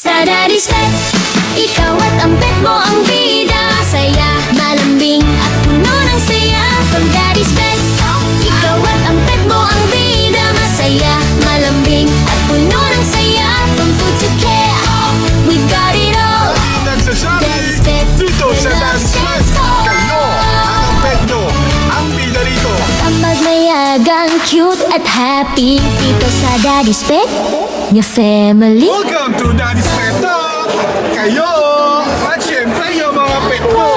Sa Daddy's Pet, ikaw at ang pet mo ang bida. Saya, malambing at puno ng saya. From Daddy's Pet, ikaw at ang pet mo ang bida. Masaya, malambing at puno ng saya. From food to care, we've got it all. Nagsasabi Daddy's Pet, dito sa Daddy's Pet, kayo ang pet nyo, ang bida rito. kapag mayagang, cute at happy, dito sa Daddy's Pet, your family. Welcome to Daddy's Pet Talk! Kayo at syempre yung mga pet mo,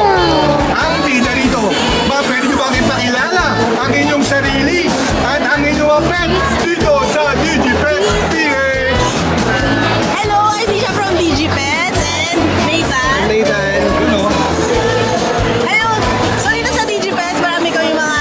ang bida rito. Pwede nyo bang ipakilala ang inyong sarili at ang inyong pet dito sa DigiPet PH? Hello, I'm Misha from DigiPets and Nathan. Nathan, Hello, so dito sa DigiPets, marami kami mga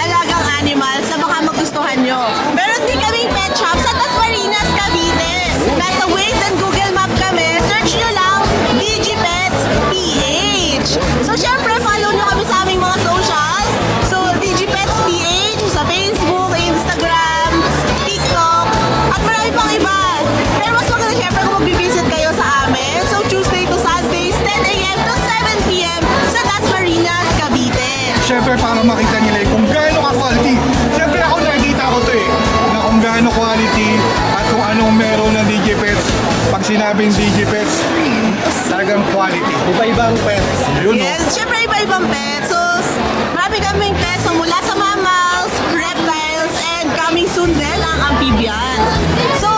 alagang animals na baka magustuhan nyo. Meron din kaming pet shop sa Tasmarinas, Cavite. Nasa Waze and Google Map kami. Search nyo lang, DigiPets PH. So syempre, follow nyo kami sa aming mga socials. So DigiPets PH sa Facebook, Instagram, TikTok, at marami pang iba. Pero mas maganda syempre kung mag-visit kayo sa amin. So Tuesday to Sundays, 10 a.m. to 7 p.m. sa Tasmarinas, Cavite. syempre para makita nila kung gaano ka-quality. Syempre ako nakikita ko to na kung gaano quality at kung anong meron ng DigiPets. Pag sinabing DigiPets, talagang quality. Iba-ibang pets. Yun, no? Yes, syempre iba-ibang pets. So, marami kaming pets. So, mula sa mammals, reptiles, and coming soon din ang amphibian. So,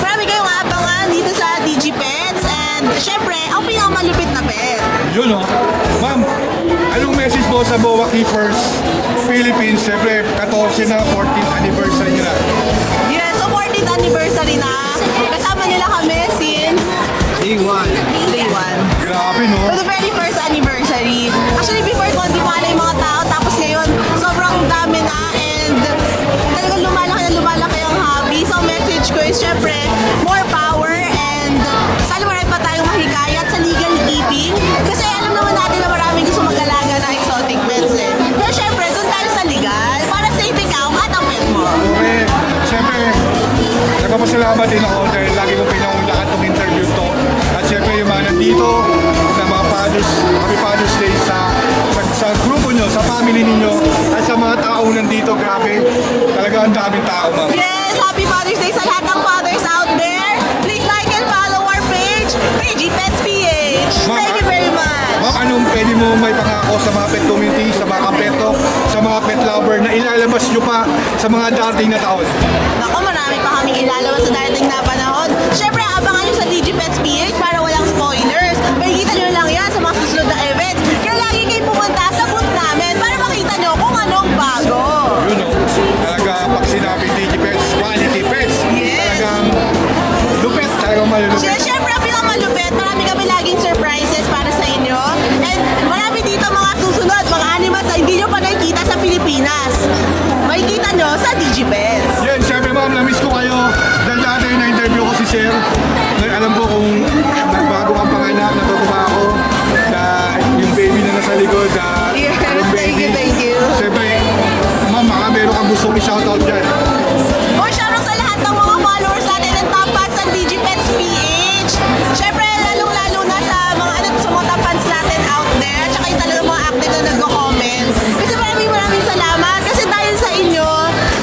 marami kayong abangan dito sa DigiPets. And syempre, ang pinakamalupit na pet. Yun, no? Ma'am, anong message mo sa Boa Keepers Philippines? Syempre, 14 na, 14th anniversary nila. Yes, so 14th anniversary na. Kasama nila kami since Day 1. day 1. Grabe, no? For the very first anniversary. Actually, before ko, hindi pa yung mga tao. Tapos ngayon, sobrang dami na. And talagang lumalaki ang hobby. So, message ko is, syempre, more power. And sana marami pa tayong mahikayat sa legal keeping. Kasi alam naman natin na maraming gusto mag-alaga ng exotic pets eh. Pero syempre, doon tayo sa legal. Para safe ikaw at ang pet mo. Okay, syempre, nagpapasalamat din ako dahil lagi kong pinangunlakan itong interview to. At syempre yung mga nandito, na mga fathers, happy Father's Day sa grupo nyo, sa family ninyo, at sa mga tao nandito, grabe, talaga ang daming tao, ma'am. Yes, happy Father's Day sa lahat ng fathers out there. Please like and follow our page, DigiPets PH. Thank you very much. Ma'am, anong pwede mo may pangako sa mga pet community, sa mga kapeto, sa mga pet lover na ilalabas nyo pa sa mga darating na taon? Naku, marami pa kaming ilalabas sa darating na panahon. Siyempre, abangan nyo sa DigiPets PH para walang spoilers. Makikita nyo lang yan sa mga susunod na events. Kaya lagi kayo pumunta sa booth namin para makita nyo kung anong bago. Yun, no? Talaga, pag sinabi DigiPets, quality pets, Yes. talagang lupit, talagang malulupit. Siyempre, ang pinakamalupit, marami kami laging surprises para sa inyo. And marami dito mga susunod, mga animals na hindi nyo pa nakikita sa Pilipinas. Makikita nyo sa DigiPets. Yan, syempre ma'am, na-miss ko kayo. Dahil dati na-interview ko si Sir. Alam ko kung nagbago kang panganak, natutuwa ako na yung baby na nasa likod. Yes, yung baby. thank you. Siyempre, ma'am, baka meron kang gusto i-shoutout dyan. Or shoutout sa lahat ng mga followers natin ng top fans ng DigiPets PH. Siyempre, lalong-lalo na sa mga sa mga top fans natin out there. Tsaka yung talagang mga active na nagko-comment. Kasi maraming salamat. Kasi dahil sa inyo,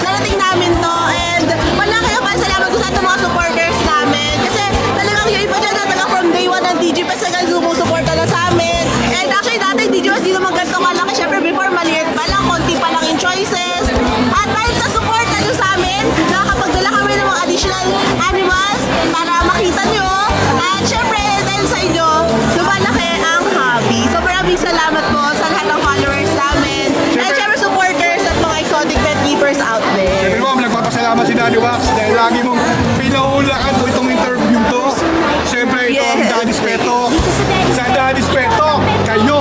narating namin to. And malaki ang salamat ko sa ating mga supporters namin. Kasi talagang yung iba dyan na talagang from day 1 ng DigiPets hanggang sumusuporta na sa amin. And actually, dati DigiPets di naman ganito kalaki. Siyempre, before maliit pa lang, konti pa lang yung choices. At dahil sa support na nyo sa amin, nakakapagdala kami ng mga additional animals para makita nyo. At syempre, dahil sa inyo, lumalaki ang hobby. So maraming salamat po sa lahat ng followers namin. And syempre, supporters at mga exotic pet keepers out there. Siyempre ma'am, nagpapasalamat si Daddy Wax dahil lagi mong pinahulakan ko itong interview to. Siyempre, ito ang Yes. Daddy's Pet Talk. Sa Daddy's Pet Talk, kayo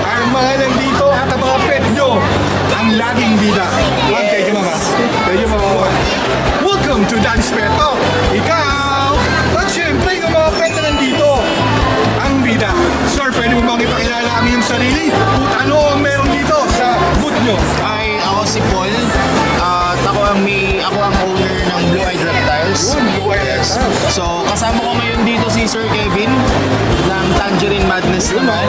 ang mga nandito at ang mga pet nyo ang laging bida. Ma'am, thank you, mama. Thank you, mama. Welcome to Daddy's Pet Talk. Ikaw, at syempre, yung mga pet na nandito, ang bida. Sir, pwede mo bang ipakilala ang iyong sarili? Kung ano ang meron dito sa booth nyo? Hi, ako si Paul. At ako ang owner ng Blue Eyed Reptiles. Yun, Blue Eyed Reptiles. So, kasama ko ngayon dito Sir Kevin ng Tangerine Madness naman.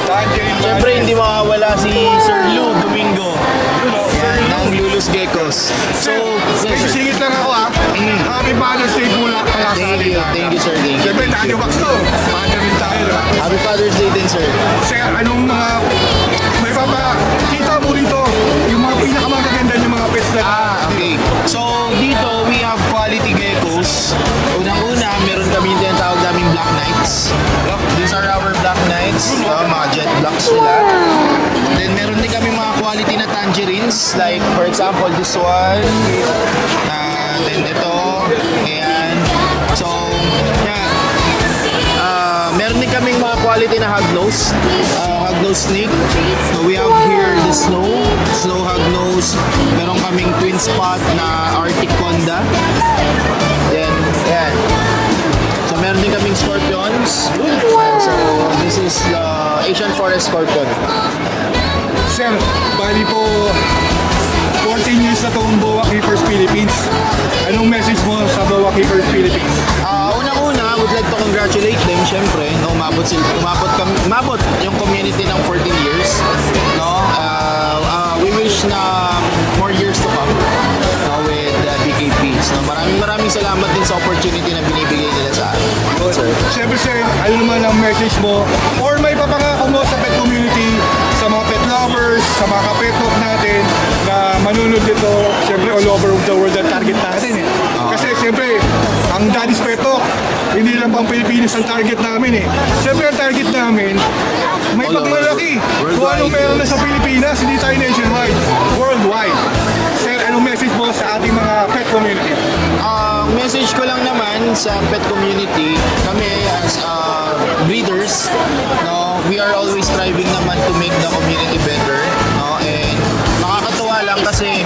Tangerine Siyempre, hindi makawala si Sir Lou Domingo. Yun o, Yan, ng Lulu's Geckos. So, may yes, sir. singit lang ako ha. Happy Father's Day po lahat ng Thank you, kasali. thank you, sir. Thank you. Siyempre, Daniel Wax to. Father rin tayo, diba? Happy Father's Day din, sir. Sir, anong mga... May papakita mo rito yung mga pinakamagaganda yung mga pets na... Okay. So, dito, we have quality geckos. Unang-una, meron kami yung tinatawag naming Black Knights. These are our Black Knights. Mga jet blacks nila. Then, meron din kami mga quality na tangerines. Like, for example, this one. Then, ito. Ayan. So, yeah. Meron din kaming mga quality na hognose. Hognose snake. So, we have here the snow hognose. Meron kaming twin spot na Arctic Conda. Then, ayan. So, meron din kaming scorpions. So, this is the Asian Forest Scorpion. Sir, bali po 14 years na itong Boa Keepers Philippines. Anong message mo sa Boa Keepers Philippines? Unang-una, I would like to congratulate them, syempre. No, umabot yung community ng 14 years. No? We wish na more years to come with BKPs. No? Maraming salamat din sa opportunity na binibigay nila sa akin. Sir. Siyempre sir, ano naman ang message mo or may papangako mo sa pet community, sa mga pet lovers, sa mga kapet talk natin na manunod dito, siyempre all over the world ang target natin eh. Kasi siyempre, ang Daddy's Pet Talk, hindi lang pang Pilipinas ang target namin eh. Siyempre ang target namin, may All over. pagmalaki. Kung Worldwide, anong meron na yes. sa Pilipinas, hindi tayo nationwide, worldwide. Sir, anong message mo sa ating mga pet community? Ang message ko lang naman sa pet community, kami as breeders, no, we are always striving naman to make the community better, no, and nakakatuwa lang kasi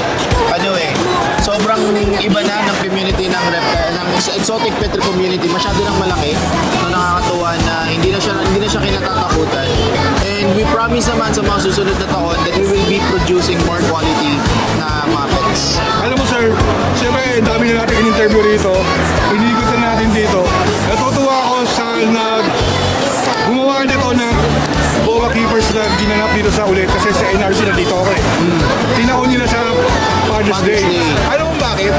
sobrang iba na ng community ng reptile, ng exotic pet community, masyado nang malaki, no, nakakatuwa na hindi na siya kinatatakutan. And we promise naman sa mga susunod na taon that we will be producing more quality na mga pets. Alam mo sir, siyempre dami na natin in-interview rito, inikutan natin dito. Natutuwa ako sa gumawa nito ng Boa Keepers na ginanap dito sa ulit kasi sa NRC na dito ako eh. Tinaon nila sa Father's Day. Father's Day. Alam mo bakit?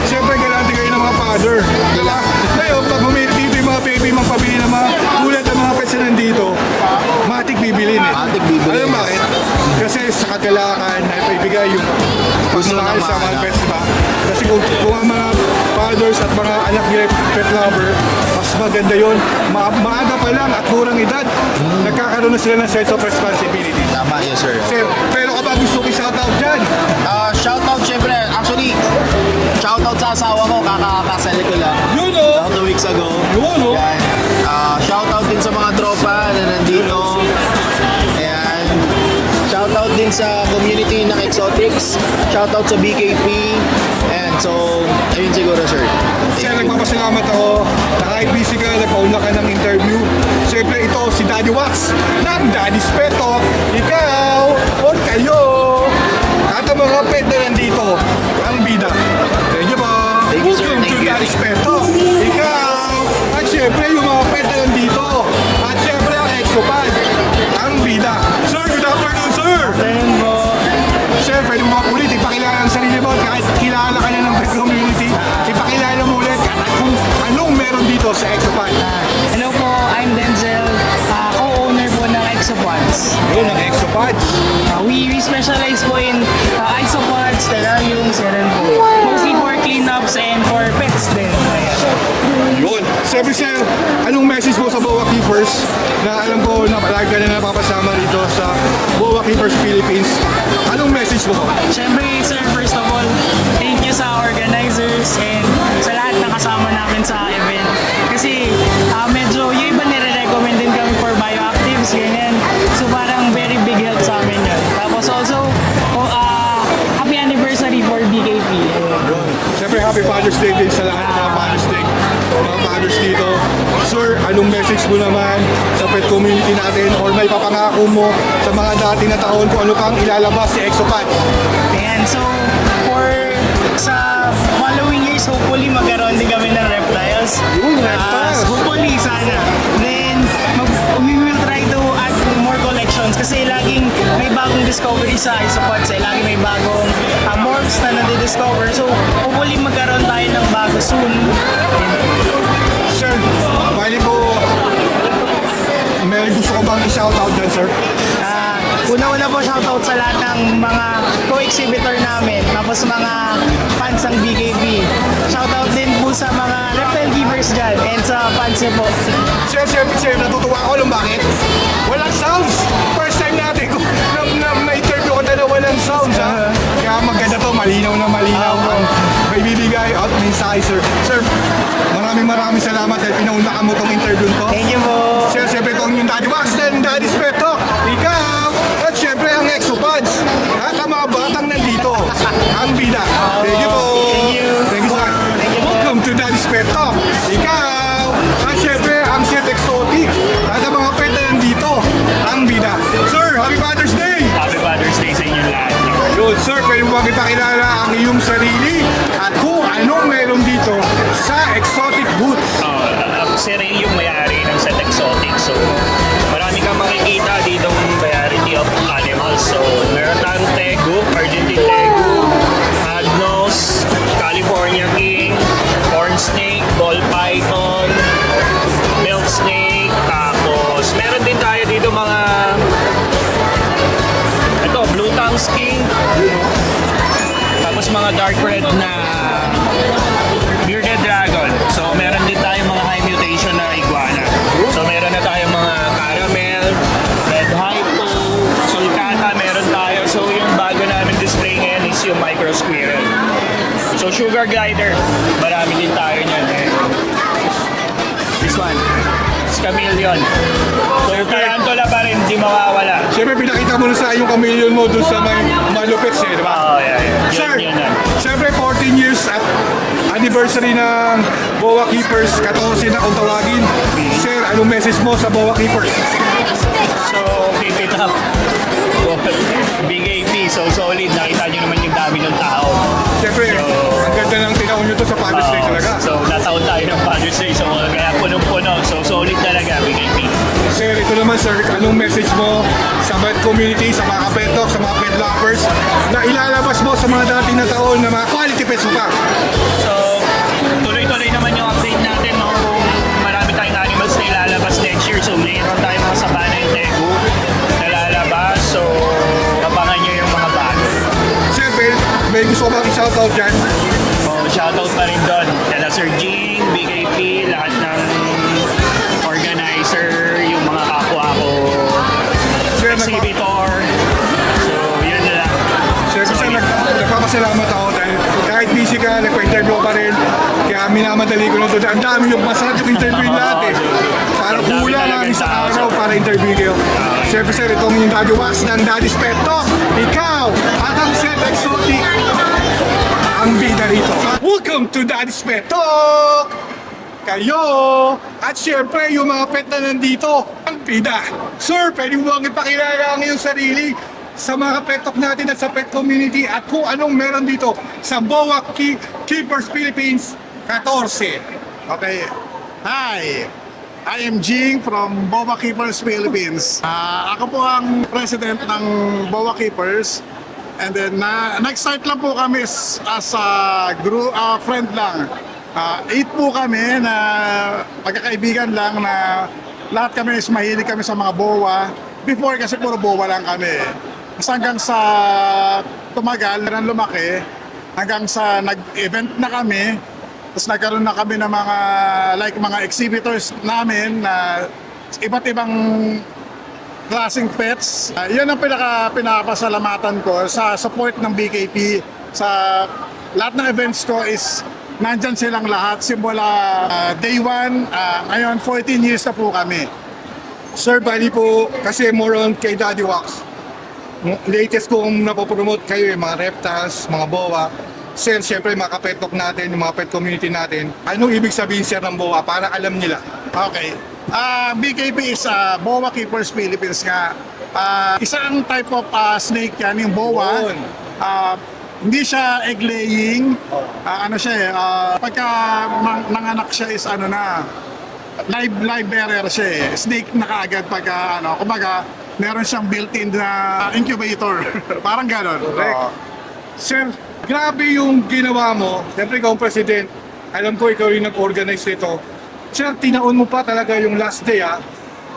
Siyempre galante kayo ng mga father. Diba? Ngayon, pag humili dito yung mga baby, magpabili ng mga tulad ng mga pets na nandito, matik bibilin eh. Matik bibilin. Alam mo bakit? Kasi sa kagalakan na ipibigay yung Gusto ng pagmamahal sa mga mga anak. pets, diba? Kasi kung ang mga fathers at mga anak nila pet lover, mas maganda yun. Maaga pa lang at murang edad, nagkakaroon na sila ng sense of responsibility. Tama, yes sir. Sir, pero kapag gusto ko i-shoutout dyan, Shoutout syempre, actually, shoutout sa asawa ko, kakakasal ko lang. yun o! 2 weeks ago. Yun o! Yan. Shoutout din sa mga tropa na nandito. Ayan. Shoutout din sa community ng Exotics. Shoutout sa BKP. And so, ayun siguro sir. Sir, nagpapasalamat ako na kahit busy ka, nagpauna ka ng interview. Siyempre, ito si Daddy Wax ng Daddy's Pet Talk. Ikaw, o kayo, at ang mga pet na nandito, ang bida. Thank you po. Thank you, sir. Welcome to Thank you. Daddy's Pet Talk. Ikaw, at siyempre, yung mga pet na nandito. At siyempre, ang Exopad, ang bida. Sir, good afternoon, sir. Sir, pwede mo ulit ipakilala ang sarili mo kahit kilala ka na ng pet community. Ipakilala mo ulit kung anong meron dito sa Exopad. Hello po, I'm Denzel, co-owner po ng Exopods. Yun ang Exopad. We specialize po in isopods, terrariums, and po. Mostly for cleanups and for pets din. Ayan. Yun. Siyempre sir, anong message mo sa Boa Keepers na alam ko na palagi ka na napapasama rito sa Boa Keepers Philippines. Anong message mo? Siyempre, sir, first of all, thank you sa organizers and sa lahat na kasama namin sa event. Kasi medyo yung iba nire-recommend din kami for bioactives, ganyan. So parang very big help sa amin yun. Tapos also, happy anniversary for BKP. Siyempre happy Father's Day din sa lahat ng mga Father's Day. Mga fathers dito. Sir, anong message mo naman sa pet community natin or may papangako mo sa mga dati na taon kung ano pang ilalabas si Exopad? Ayan, so sa following years, hopefully magkaroon din kami ng reptiles. Yun, reptiles. Hopefully sa discovery sa Isopods eh. Lagi may bagong morphs na nadi-discover. So, hopefully magkaroon tayo ng bago soon. Sir, bali po, may gusto ko bang i-shoutout dyan, sir? Una-una po shoutout sa lahat ng mga co-exhibitor namin, tapos mga fans ng BKP. Shoutout din po sa mga reptile givers dyan and sa fans niyo po. Sir, natutuwa ako alam bakit? Walang sounds! First time natin na-interview ko na walang sounds, ha? Kaya maganda to, malinaw na malinaw ang may bibigay at mensahe, sir. Sir, maraming salamat dahil pinauna ka mo tong interview to. Thank you po. Sir, siyempre itong yung Daddy Wax and Daddy's Pet Talk. Ikaw, at siyempre ang Exopods. At ang mga batang nandito. Ang bida. Thank you po. Thank you. Thank you, sir. Welcome to Daddy's Pet Talk. Ikaw, at siyempre ang Chef Exotic. At ang mga pet na nandito. Ang bida. Sir, Happy Father's Day! Happy Father's Day sa inyong lahat. Good, sir. Pwede mo ba ipakilala ang iyong sarili at kung anong meron dito sa Exotic Booth? Si Ray yung may-ari ng Set Exotic. So, marami kang makikita ditong variety of animals. So, meron tayong Tegu, Argentine Tegu, Agnos, California King, Corn Snake, Ball Python, Milk Snake, tapos meron din tayo dito mga Blue Tongue King, tapos mga dark red na bearded dragon. So meron din tayong mga high mutation na iguana. So meron na tayong mga caramel, red hypo, sulcata meron tayo. So yung bago namin display ngayon is yung micro squirrel. So sugar glider, marami din tayo niyan eh. This one, it's chameleon. So yung tarantula pa rin, di mawawala. Siyempre, pinakita mo na sa yung chameleon mo dun sa may malupits eh, di ba? Oh, yeah, yeah. Sir, Yun yan. siyempre 14 years at anniversary ng Boa Keepers, 14 na kung tawagin. Sir, anong message mo sa Boa Keepers? So, keep it up. Big AP, so solid. Nakita nyo naman yung dami ng tao. Siyempre, ang ganda ng tinaon nyo to sa Father's Day talaga. So, nataon tayo ng Father's Day. So, kaya punong-puno. So, solid talaga, Big AP. Sir, ito naman sir, anong message mo sa pet community, sa mga pet talk, sa mga pet lovers na ilalabas mo sa mga dating na taon na mga quality pets mo pa? So, tuloy-tuloy naman yung update natin, no? Kung marami tayong animals na ilalabas next year. So, mayroon tayong mga sabana yung Tegu na lalabas. So, abangan nyo yung mga bago. Siyempre, may gusto ko bang i-shoutout dyan? So, shoutout pa rin doon. Kala Sir Jing, BKP, lahat ng organizer, yung mga kapwa ko, Sir, exhibitor. So, yun na lang. Sir, kasi nagpapasalamat ako dahil kahit busy ka, nagpa-interview ka pa rin. Kaya minamadali ko na ito. Ang dami yung masarap yung interview natin. Para kulang lang isang araw para interview kayo. Siyempre sir, itong yung Daddy Wax ng Daddy's Pet Talk. Ikaw at ang Chef Exotic ang bida rito. Welcome to Daddy's Pet Talk! Kayo at siyempre yung mga pet na nandito ang bida. Sir, pwede mo bang ipakilala ang iyong sarili sa mga pet talk natin at sa pet community at kung anong meron dito sa Boa Keepers Philippines 14. Okay. Hi! I am Jing from Boa Keepers Philippines. Ako po ang president ng Boa Keepers. And then, nag-start lang po kami as a group, friend lang. 8 po kami na magkakaibigan lang na lahat kami is mahilig kami sa mga boa. Before kasi puro boa lang kami. Tapos hanggang sa tumagal, lumaki, hanggang sa nag-event na kami, tapos nagkaroon na kami ng mga exhibitors namin na iba't ibang klaseng pets. Yun ang pinapasalamatan ko sa support ng BKP. Sa lahat ng events ko is nandyan silang lahat. Simula day 1, ngayon 14 years na po kami. Sir, bali po kasi more on kay Daddy Wax. Latest kong napopromote kayo yung mga reptiles, mga boa. Sir, siyempre mga kapet talk natin, yung mga pet community natin. Anong ibig sabihin sir ng boa para alam nila? Okay. BKP is Boa Keepers Philippines nga. Isang type of snake yan, yung boa. Yun. Hindi siya egg-laying. Ano siya eh, pagka nanganak siya is live bearer siya eh. Snake na kaagad pagka, kumbaga, meron siyang built-in na incubator. Parang ganon. Correct. Sir, grabe yung ginawa mo. Siyempre ikaw ang president. Alam ko ikaw yung nag-organize nito. Sir, tinaon mo pa talaga yung last day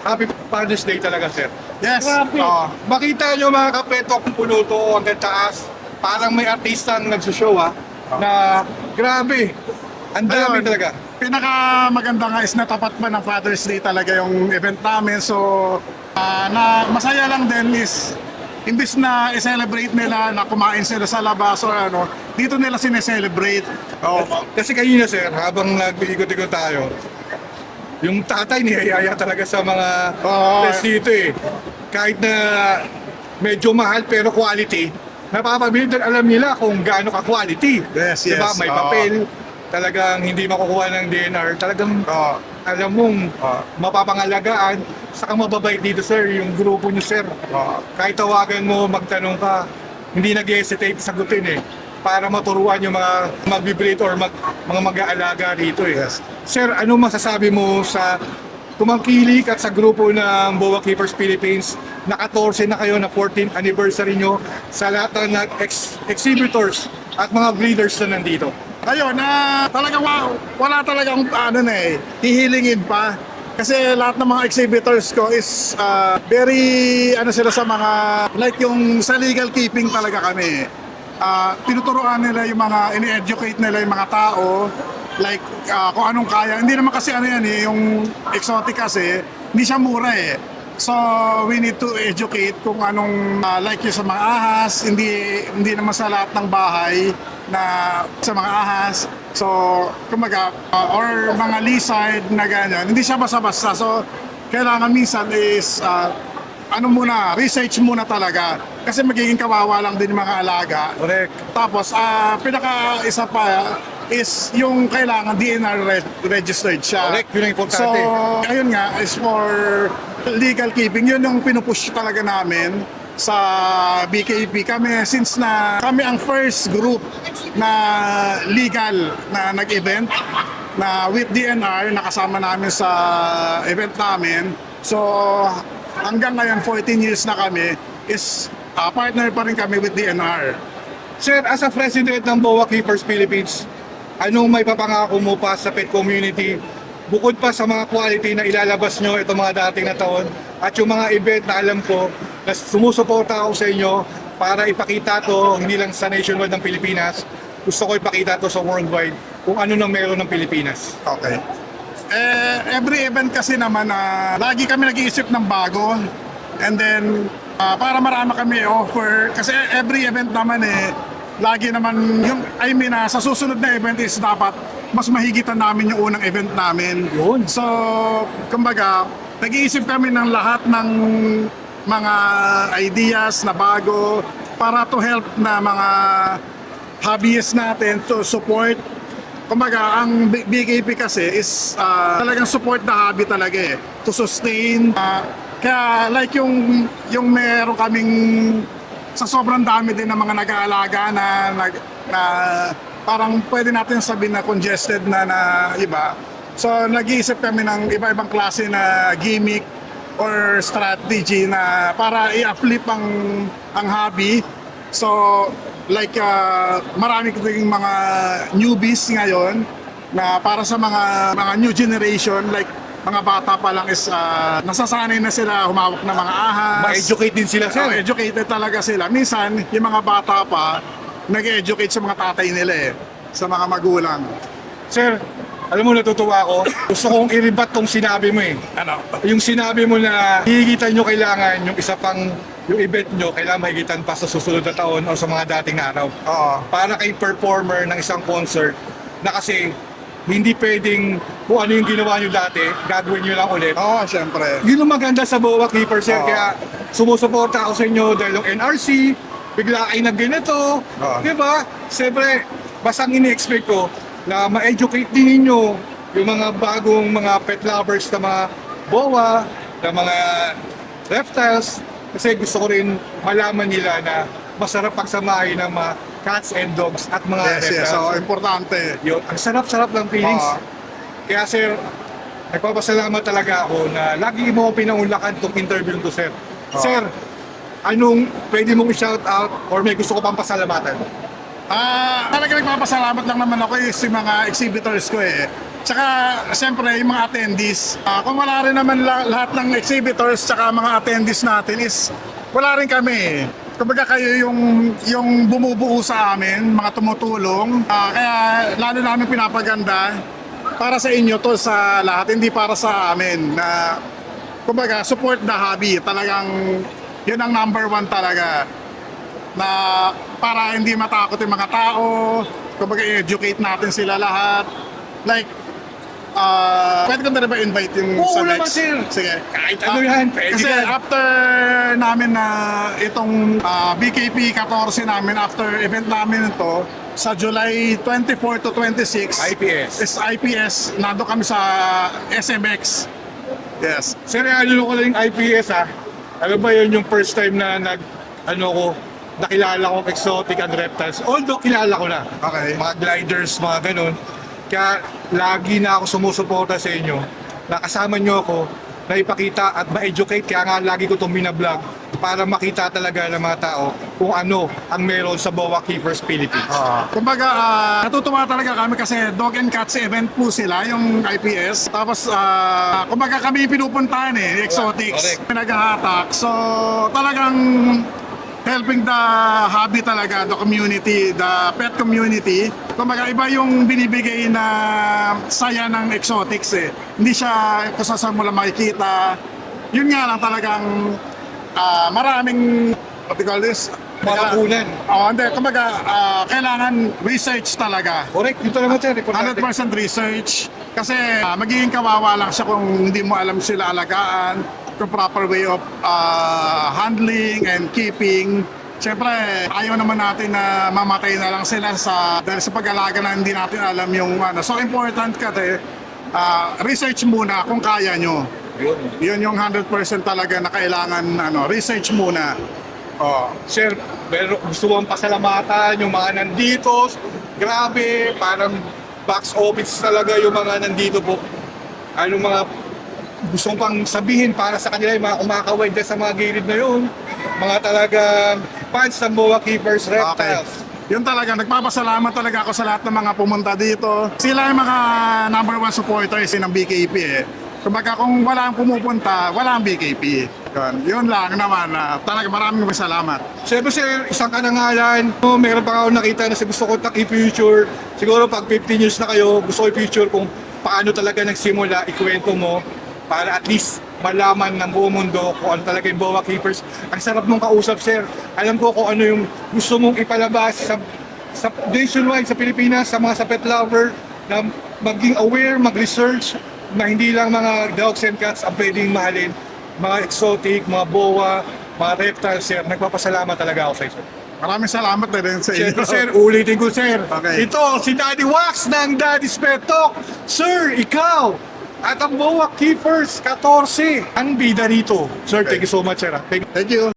Happy Father's Day talaga, sir. Yes. Grabe. Oo. Makita nyo mga kapetok puno to hanggang taas. Parang may artista ang nagsushow na grabe. Ang dami Ayun, talaga. Pinaka maganda nga is natapat pa ng Father's Day talaga yung event namin. So, na masaya lang din is imbis na i-celebrate nila na kumain sila sa labas or ano, dito nila sineselebrate. Oh, Kasi kanina, sir, habang nag-ikot-ikot tayo, yung tatay niyayaya talaga sa mga Oo. test dito Kahit na medyo mahal pero quality, napapabili dahil alam nila kung gaano ka-quality. Yes, Diba? yes. May Oo. papel, talagang hindi makukuha ng DNR, talagang alam mong mapapangalagaan. Saka mababait dito, sir, yung grupo niyo, sir. Kahit tawagan mo, magtanong ka, hindi nag-hesitate sagutin para maturuan yung mga mag-vibrate or mga mag-aalaga rito Yes. Sir, ano masasabi mo sa tumangkilik at sa grupo ng Boa Keepers Philippines na 14 na kayo na 14th anniversary nyo sa lahat ng exhibitors at mga breeders na nandito? Ayun, talagang wala talagang hihilingin pa. Kasi lahat ng mga exhibitors ko is very sila sa mga like yung sa legal keeping talaga kami. Tinuturuan nila yung mga ini-educate nila yung mga tao like kung anong kaya. Hindi naman kasi yung exotic kasi hindi siya mura So we need to educate kung anong like yung sa mga ahas, hindi naman sa lahat ng bahay na sa mga ahas. So kumbaga or mga lizard na ganyan, hindi siya basta-basta. So kailangan minsan is research muna talaga. Kasi magiging kawawa lang din yung mga alaga. Correct. Tapos, pinaka-isa pa is yung kailangan DNR registered siya. Correct, yun ang importante. So, ayun nga, is for legal keeping. Yun yung pinupush talaga namin sa BKP. Since kami ang first group na legal na nag-event na with DNR, nakasama namin sa event namin. So, hanggang ngayon, 14 years na kami, is partner pa rin kami with DNR. Sir, as a president ng Boa Keepers Philippines, anong may papangako mo pa sa pet community? Bukod pa sa mga quality na ilalabas nyo itong mga dating na taon at yung mga event na alam ko na sumusuporta ako sa inyo para ipakita to hindi lang sa nationwide ng Pilipinas, gusto ko ipakita to sa worldwide kung ano nang meron ng Pilipinas. Okay. Every event kasi naman lagi kami nag-iisip ng bago and then para marami kami offer kasi every event naman lagi naman sa susunod na event is dapat mas mahigitan namin yung unang event namin. Yun. So, kumbaga, nag-iisip kami ng lahat ng mga ideas na bago para to help na mga hobbyists natin to support. Kumbaga, ang BKP kasi is talagang support na hobby talaga to sustain. Kaya like yung meron kaming sa sobrang dami din ng mga nag-aalaga na parang pwede natin sabihin na congested na iba. So nag-iisip kami ng iba-ibang klase na gimmick or strategy na para i-uplift ang hobby. So like marami kaming mga newbies ngayon na para sa mga new generation like mga bata pa lang is nasasanay na sila humawak ng mga ahas. Ma-educate din sila, sir. Educated talaga sila. Minsan, yung mga bata pa, nag-educate sa mga tatay nila sa mga magulang. Sir, alam mo natutuwa ako. Gusto kong i-rebat tong sinabi mo Ano? Yung sinabi mo na hihigitan nyo kailangan yung isa pang yung event nyo kailangan mahigitan pa sa susunod na taon o sa mga dating araw. Oo. Para kay performer ng isang concert na kasi hindi pwedeng kung ano yung ginawa nyo dati, gagawin nyo lang ulit. Oo, syempre. Yun ang maganda sa Boa Keeper, sir. Oo. Kaya sumusuporta ako sa inyo dahil yung NRC, bigla kayo na ganito. Oo. Diba? Siyempre, basang ini-expect ko na ma-educate din ninyo yung mga bagong mga pet lovers na mga boa, na mga reptiles. Kasi gusto ko rin malaman nila na masarap pagsamahin ng mga cats and dogs at mga Yes, reptiles. yes. So, importante. Yun, ang sarap-sarap ng feelings. Oo. Kaya sir, nagpapasalamat talaga ako na lagi mo ako pinaunlakan itong interview to, sir. Sir, anong pwede mong i-shout out or may gusto ko pang pasalamatan? Talaga nagpapasalamat lang naman ako sa mga exhibitors ko eh. Tsaka, siyempre, yung mga attendees. Kung wala rin naman lahat ng exhibitors tsaka mga attendees natin is wala rin kami. Kumbaga kayo yung bumubuo sa amin, mga tumutulong. Kaya lalo namin pinapaganda para sa inyo to sa lahat, hindi para sa amin. Kumbaga, support the hobby. Talagang yun ang number one talaga. Na para hindi matakot yung mga tao, kumbaga i-educate natin sila lahat. Like, pwede ko na rin ba invite yung Oo sa naman, next? sir. Sige. Kahit ano yan, pwede Kasi yan. after namin na itong BKP 14 namin, after event namin ito, sa July 24 to 26, IPS. is IPS, nando kami sa SMX. Yes. Sir, ano ko lang yung IPS ha. Ano ba yun yung first time na nakilala ko exotic and reptiles. Although kilala ko na. Okay. Mga gliders, mga ganun. Kaya lagi na ako sumusuporta sa inyo. Nakasama nyo ako na ipakita at ma-educate. Kaya nga lagi ko itong binablog para makita talaga ng mga tao kung ano ang meron sa Boa Keepers Philippines. Kumbaga, natutuwa talaga kami kasi dog and cats event po sila, yung IPS. Tapos, kumbaga kami pinupuntahan exotics, Correct. pinaghahatak. So, talagang helping the hobby talaga, the community, the pet community. Kumbaga, iba yung binibigay na saya ng exotics eh. Hindi siya kung saan mo lang makikita. Yun nga lang talagang maraming, what do you call this? Makakunan. Hindi. Kumbaga, kailangan research talaga. Correct. Ito naman sir. Importante. 100% research. Kasi magiging kawawa lang siya kung hindi mo alam sila alagaan, yung proper way of handling and keeping. Siyempre, ayaw naman natin na mamatay na lang sila dahil sa pag-alaga na hindi natin alam yung ano. So important kasi research muna kung kaya nyo. Yun yung 100% talaga na kailangan research muna. Sir, pero gusto kong pasalamatan yung mga nandito. Grabe, parang box office talaga yung mga nandito po. Ano mga gusto kong pang sabihin para sa kanila yung mga kumakaway dyan sa mga gilid na yun. Mga talagang fans ng Boa Keepers Reptiles. Yun talaga, nagpapasalamat talaga ako sa lahat ng mga pumunta dito. Sila yung mga number one supporters ng BKP eh. Kumbaga kung wala ang pumupunta, wala ang BKP. Yun lang naman. Talaga maraming salamat. Siyempre sir, isang kanangalan. Meron pa ako nakita na gusto ko i-future. Siguro pag 15 years na kayo, gusto ko i-future kung paano talaga nagsimula, ikwento mo para at least malaman ng buong mundo kung ano talaga yung Boa Keepers. Ang sarap mong kausap sir. Alam ko kung ano yung gusto mong ipalabas sa nationwide, sa Pilipinas, sa mga sa pet lover na maging aware, mag-research na hindi lang mga dogs and cats ang pwedeng mahalin. Mga exotic, mga boa, mga reptiles, sir. Nagpapasalamat talaga ako sa iyo, sir. Maraming salamat na rin sa inyo. Siyempre, sir, ulitin ko, sir. Okay. Ito, si Daddy Wax ng Daddy's Pet Talk. Sir, ikaw, at ang Boa Keepers 14, ang bida rito. Sir, thank you so much, sir. Thank you. Thank you.